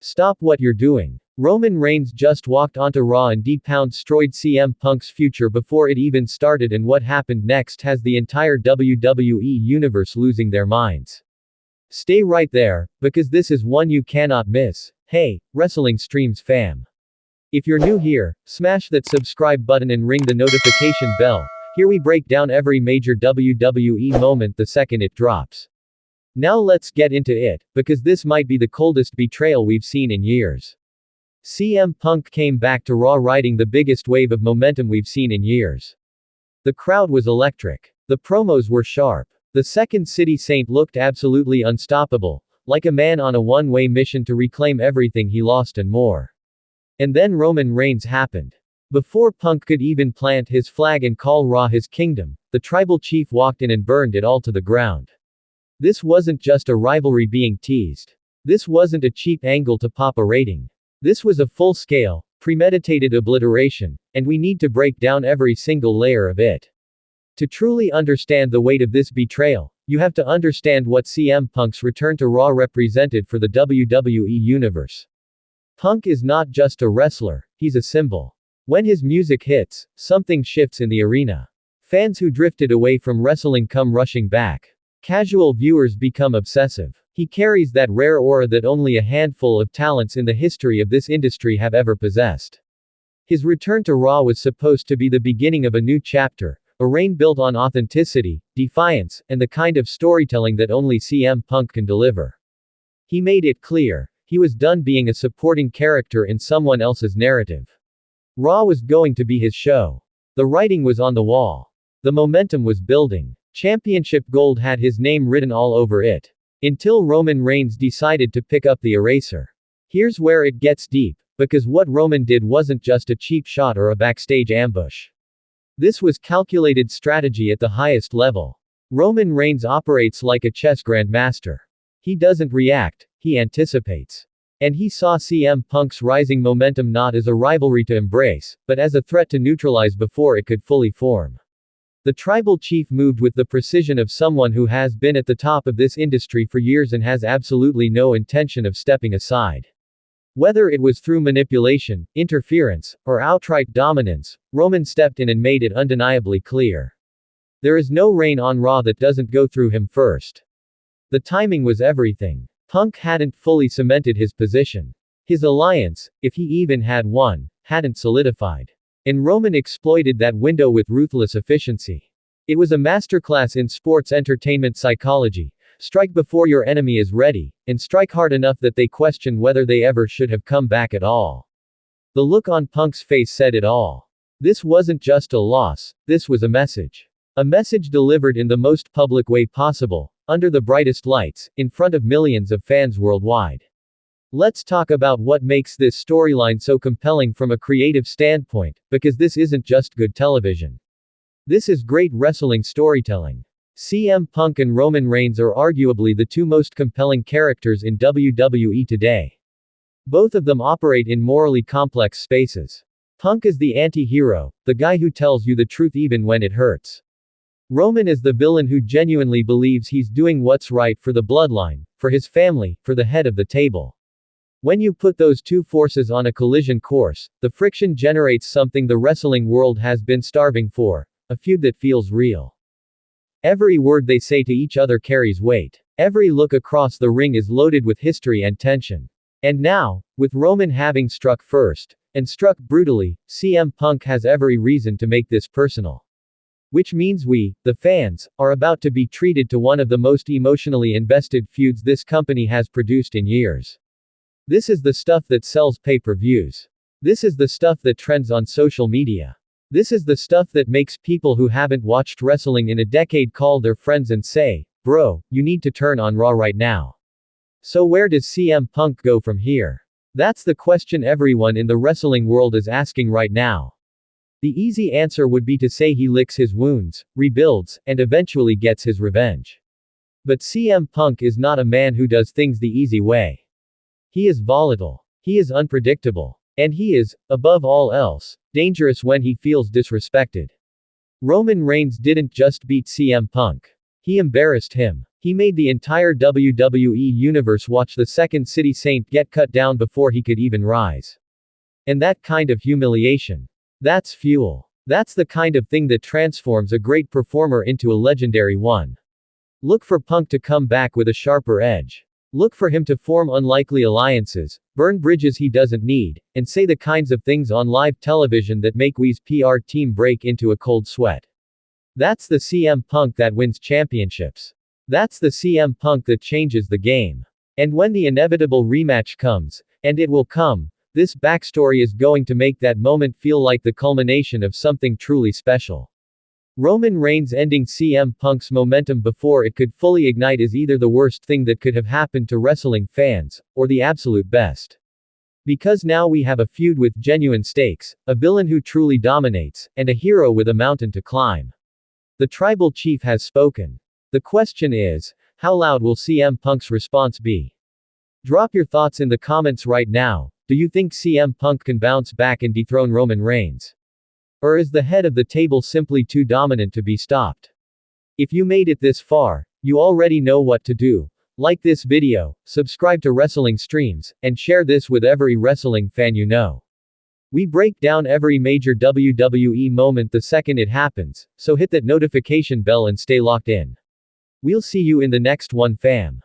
Stop what you're doing. Roman Reigns just walked onto Raw and destroyed CM Punk's future before it even started, and what happened next has the entire WWE universe losing their minds. Stay right there, because this is one you cannot miss. Hey, Wrestling Streams fam. If you're new here, smash that subscribe button and ring the notification bell. Here we break down every major WWE moment the second it drops. Now let's get into it, because this might be the coldest betrayal we've seen in years. CM Punk came back to Raw riding the biggest wave of momentum we've seen in years. The crowd was electric. The promos were sharp. The Second City Saint looked absolutely unstoppable, like a man on a one-way mission to reclaim everything he lost and more. And then Roman Reigns happened. Before Punk could even plant his flag and call Raw his kingdom, the tribal chief walked in and burned it all to the ground. This wasn't just a rivalry being teased. This wasn't a cheap angle to pop a rating. This was a full-scale, premeditated obliteration, and we need to break down every single layer of it. To truly understand the weight of this betrayal, you have to understand what CM Punk's return to Raw represented for the WWE Universe. Punk is not just a wrestler, he's a symbol. When his music hits, something shifts in the arena. Fans who drifted away from wrestling come rushing back. Casual viewers become obsessive. He carries that rare aura that only a handful of talents in the history of this industry have ever possessed. His return to Raw was supposed to be the beginning of a new chapter, a reign built on authenticity, defiance, and the kind of storytelling that only CM Punk can deliver. He made it clear, he was done being a supporting character in someone else's narrative. Raw was going to be his show. The writing was on the wall. The momentum was building. Championship gold had his name written all over it. Until Roman Reigns decided to pick up the eraser. Here's where it gets deep, because what Roman did wasn't just a cheap shot or a backstage ambush. This was calculated strategy at the highest level. Roman Reigns operates like a chess grandmaster. He doesn't react, he anticipates. And he saw CM Punk's rising momentum not as a rivalry to embrace, but as a threat to neutralize before it could fully form. The tribal chief moved with the precision of someone who has been at the top of this industry for years and has absolutely no intention of stepping aside. Whether it was through manipulation, interference, or outright dominance, Roman stepped in and made it undeniably clear. There is no reign on Raw that doesn't go through him first. The timing was everything. Punk hadn't fully cemented his position. His alliance, if he even had one, hadn't solidified. And Roman exploited that window with ruthless efficiency. It was a masterclass in sports entertainment psychology. Strike before your enemy is ready, and strike hard enough that they question whether they ever should have come back at all. The look on Punk's face said it all. This wasn't just a loss, this was a message. A message delivered in the most public way possible, under the brightest lights, in front of millions of fans worldwide. Let's talk about what makes this storyline so compelling from a creative standpoint, because this isn't just good television. This is great wrestling storytelling. CM Punk and Roman Reigns are arguably the two most compelling characters in WWE today. Both of them operate in morally complex spaces. Punk is the anti-hero, the guy who tells you the truth even when it hurts. Roman is the villain who genuinely believes he's doing what's right for the bloodline, for his family, for the head of the table. When you put those two forces on a collision course, the friction generates something the wrestling world has been starving for, a feud that feels real. Every word they say to each other carries weight. Every look across the ring is loaded with history and tension. And now, with Roman having struck first, and struck brutally, CM Punk has every reason to make this personal. Which means we, the fans, are about to be treated to one of the most emotionally invested feuds this company has produced in years. This is the stuff that sells pay-per-views. This is the stuff that trends on social media. This is the stuff that makes people who haven't watched wrestling in a decade call their friends and say, "Bro, you need to turn on Raw right now." So where does CM Punk go from here? That's the question everyone in the wrestling world is asking right now. The easy answer would be to say he licks his wounds, rebuilds, and eventually gets his revenge. But CM Punk is not a man who does things the easy way. He is volatile. He is unpredictable. And he is, above all else, dangerous when he feels disrespected. Roman Reigns didn't just beat CM Punk. He embarrassed him. He made the entire WWE universe watch the second City Saint get cut down before he could even rise. And that kind of humiliation. That's fuel. That's the kind of thing that transforms a great performer into a legendary one. Look for Punk to come back with a sharper edge. Look for him to form unlikely alliances, burn bridges he doesn't need, and say the kinds of things on live television that make Wee's PR team break into a cold sweat. That's the CM Punk that wins championships. That's the CM Punk that changes the game. And when the inevitable rematch comes, and it will come, this backstory is going to make that moment feel like the culmination of something truly special. Roman Reigns ending CM Punk's momentum before it could fully ignite is either the worst thing that could have happened to wrestling fans, or the absolute best. Because now we have a feud with genuine stakes, a villain who truly dominates, and a hero with a mountain to climb. The tribal chief has spoken. The question is, how loud will CM Punk's response be? Drop your thoughts in the comments right now. Do you think CM Punk can bounce back and dethrone Roman Reigns? Or is the head of the table simply too dominant to be stopped? If you made it this far, you already know what to do. Like this video, subscribe to Wrestling Streams, and share this with every wrestling fan you know. We break down every major WWE moment the second it happens, so hit that notification bell and stay locked in. We'll see you in the next one, fam.